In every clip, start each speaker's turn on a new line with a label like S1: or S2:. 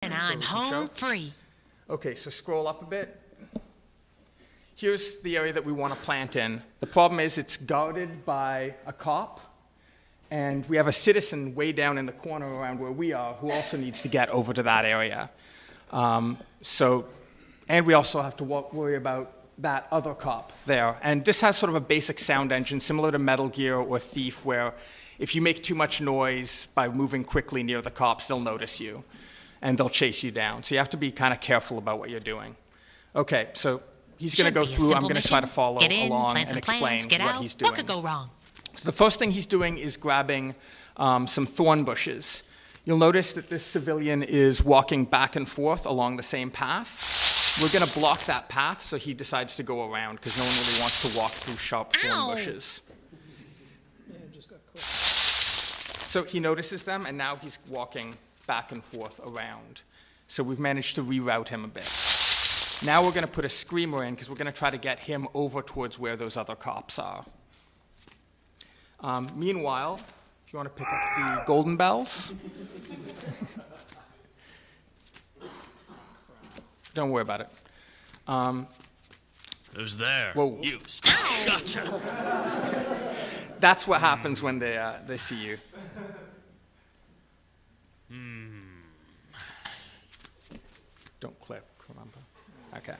S1: And I'm home free.
S2: Okay, so scroll up a bit. Here's the area that we want to plant in. The problem is it's guarded by a cop, and we have a citizen way down in the corner around where we are who also needs to get over to that area. And we also have to worry about that other cop there. And this has sort of a basic sound engine similar to Metal Gear or Thief, where if you make too much noise by moving quickly near the cops, they'll notice you and they'll chase you down. So you have to be kind of careful about what you're doing. Okay, so he's going to go through. I'm going to try to follow along and explain what he's doing.
S1: What could go wrong?
S2: So the first thing he's doing is grabbing some thorn bushes. You'll notice that this civilian is walking back and forth along the same path. We're going to block that path, so he decides to go around, because no one really wants to walk through sharp thorn bushes.
S3: Yeah, it just got caught.
S2: So he notices them, and now he's walking back and forth around. So we've managed to reroute him a bit. Now we're going to put a screamer in, because we're going to try to get him over towards where those other cops are. Meanwhile, if you want to pick up the golden bells. Don't worry about it.
S4: Who's there?
S2: Whoa.
S4: You. Gotcha.
S2: That's what happens when they see you. Don't clip, remember. Okay.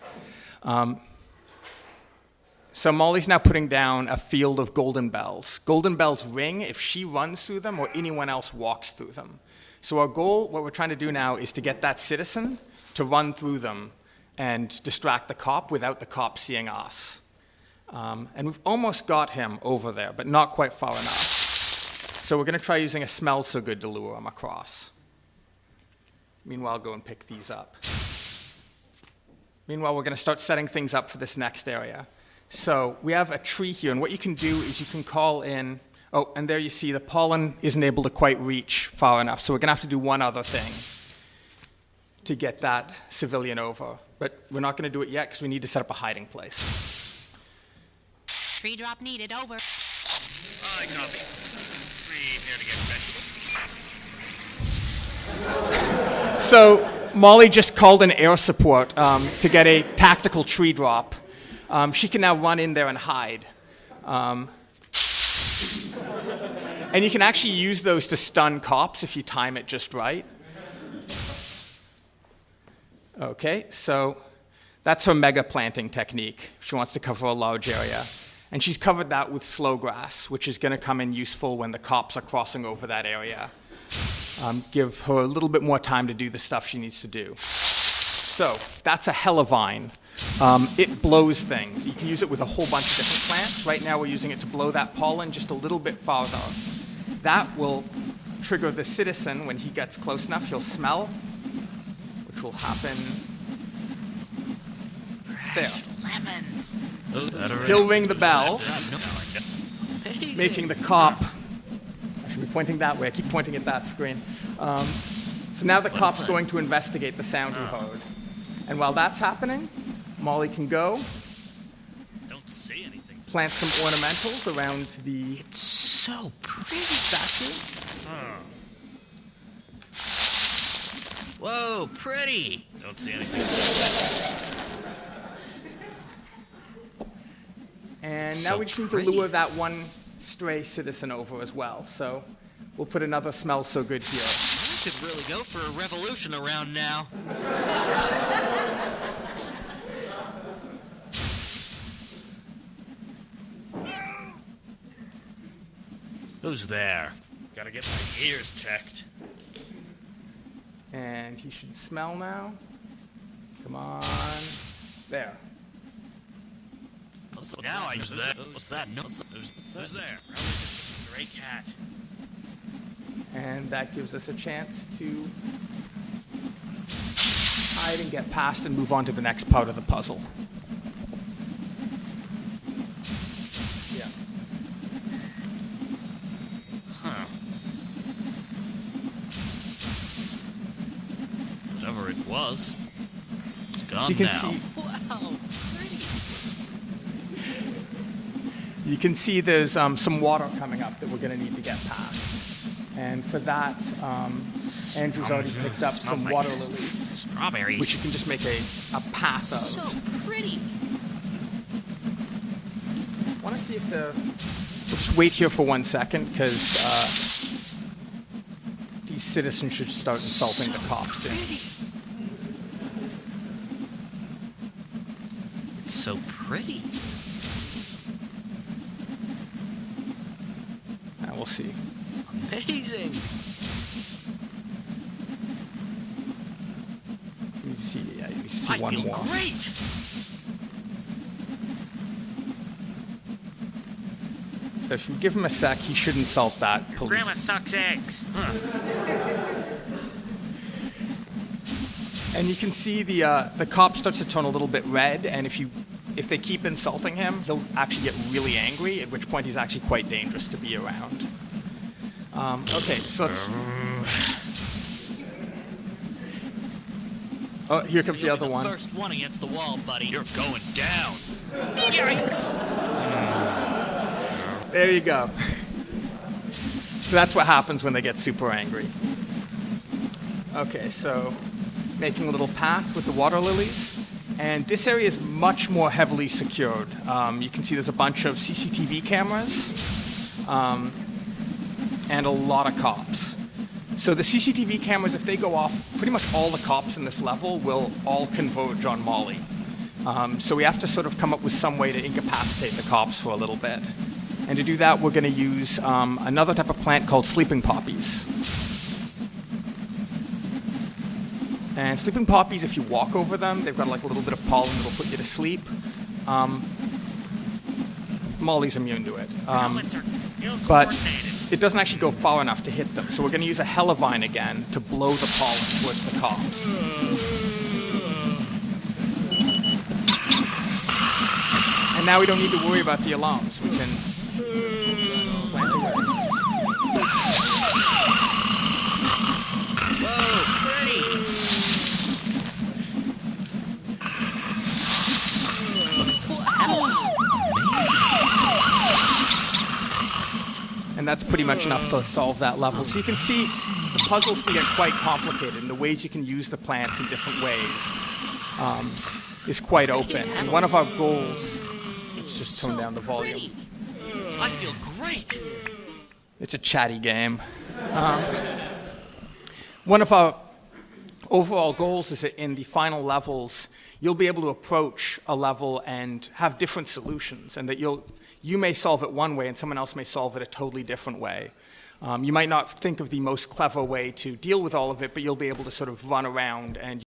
S2: So Molly's now putting down a field of golden bells. Golden bells ring if she runs through them or anyone else walks through them. So our goal, what we're trying to do now, is to get that citizen to run through them and distract the cop without the cop seeing us. And we've almost got him over there, but not quite far enough. So we're going to try using a smell so good to lure him across. Meanwhile, go and pick these up. Meanwhile, we're going to start setting things up for this next area. So we have a tree here, and what you can do is you can call in, oh, and there you see the pollen isn't able to quite reach far enough, so we're going to have to do one other thing to get that civilian over. But we're not going to do it yet because we need to set up a hiding place.
S1: Tree drop needed, over.
S4: I copy. Prepare to get ready.
S2: So Molly just called in air support to get a tactical tree drop. She can now run in there and hide. And you can actually use those to stun cops if you time it just right. Okay, so that's her mega planting technique. She wants to cover a large area. And she's covered that with slow grass, which is going to come in useful when the cops are crossing over that area. Give her a little bit more time to do the stuff she needs to do. So that's a helivine. It blows things. You can use it with a whole bunch of different plants. Right now we're using it to blow that pollen just a little bit farther. That will trigger the citizen. When he gets close enough, he'll smell, which will happen there.
S1: Lemons.
S2: He'll ring the bell, making the cop, I should be pointing that way, I keep pointing at that screen. So now the cop's going to investigate the sound you heard. And while that's happening, Molly can go,
S4: Don't say anything.
S2: plant some ornamentals around the
S1: It's so pretty.
S2: statue.
S1: Whoa, pretty.
S4: Don't say anything.
S2: And
S1: So
S2: now we just need to
S1: pretty.
S2: lure that one stray citizen over as well. So we'll put another smell so good here.
S1: I could really go for a revolution around now.
S4: Who's there? Gotta get my ears checked.
S2: And he should smell now. Come on. There.
S4: Now I use that. What's that? No. Who's there? Probably just a stray cat.
S2: And that gives us a chance to hide and get past and move on to the next part of the puzzle. Yeah.
S4: Huh. Whatever it was, it's gone
S2: So you can
S4: now.
S2: see,
S1: Wow, pretty.
S2: you can see there's some water coming up that we're going to need to get past. And for that, Andrew's already picked up
S4: Smells
S2: some
S4: like
S2: water lilies,
S4: strawberries.
S2: which you can just make a path
S1: So
S2: of.
S1: pretty.
S2: I want to see if the... We'll just wait here for 1 second, because these citizens should start insulting the cops soon.
S1: It's so pretty.
S2: We'll see.
S1: Amazing.
S2: You see, yeah, you see
S1: I
S2: one
S1: feel
S2: more.
S1: great.
S2: So if you give him a sec, he should insult that police.
S4: Grandma sucks eggs. Huh.
S2: And you can see the cop starts to turn a little bit red, and if they keep insulting him, he'll actually get really angry, at which point he's actually quite dangerous to be around. Okay, so let's... Oh, here comes the
S1: You'll
S2: other
S1: be
S2: one.
S1: First one against the wall, buddy.
S4: You're going down.
S1: Yikes.
S2: There you go. So that's what happens when they get super angry. Okay, so making a little path with the water lilies. And this area is much more heavily secured. You can see there's a bunch of CCTV cameras and a lot of cops. So the CCTV cameras, if they go off, pretty much all the cops in this level will all converge on Molly. So we have to sort of come up with some way to incapacitate the cops for a little bit. And to do that, we're going to use another type of plant called sleeping poppies. And sleeping poppies, if you walk over them, they've got like a little bit of pollen that'll put you to sleep. Molly's immune to it.
S4: Helmets are
S2: But
S4: ill-coordinated.
S2: it doesn't actually go far enough to hit them. So we're going to use a helivine again to blow the pollen towards the cops. And now we don't need to worry about the alarms. We can plant away.
S1: Whoa, pretty.
S2: And that's pretty much enough to solve that level. So you can see the puzzles can get quite complicated, and the ways you can use the plants in different ways is quite open. And one of our goals, let's just tone down the volume.
S1: Pretty. I feel great.
S2: It's a chatty game. One of our overall goals is that in the final levels, you'll be able to approach a level and have different solutions, and that you may solve it one way and someone else may solve it a totally different way. You might not think of the most clever way to deal with all of it, but you'll be able to sort of run around and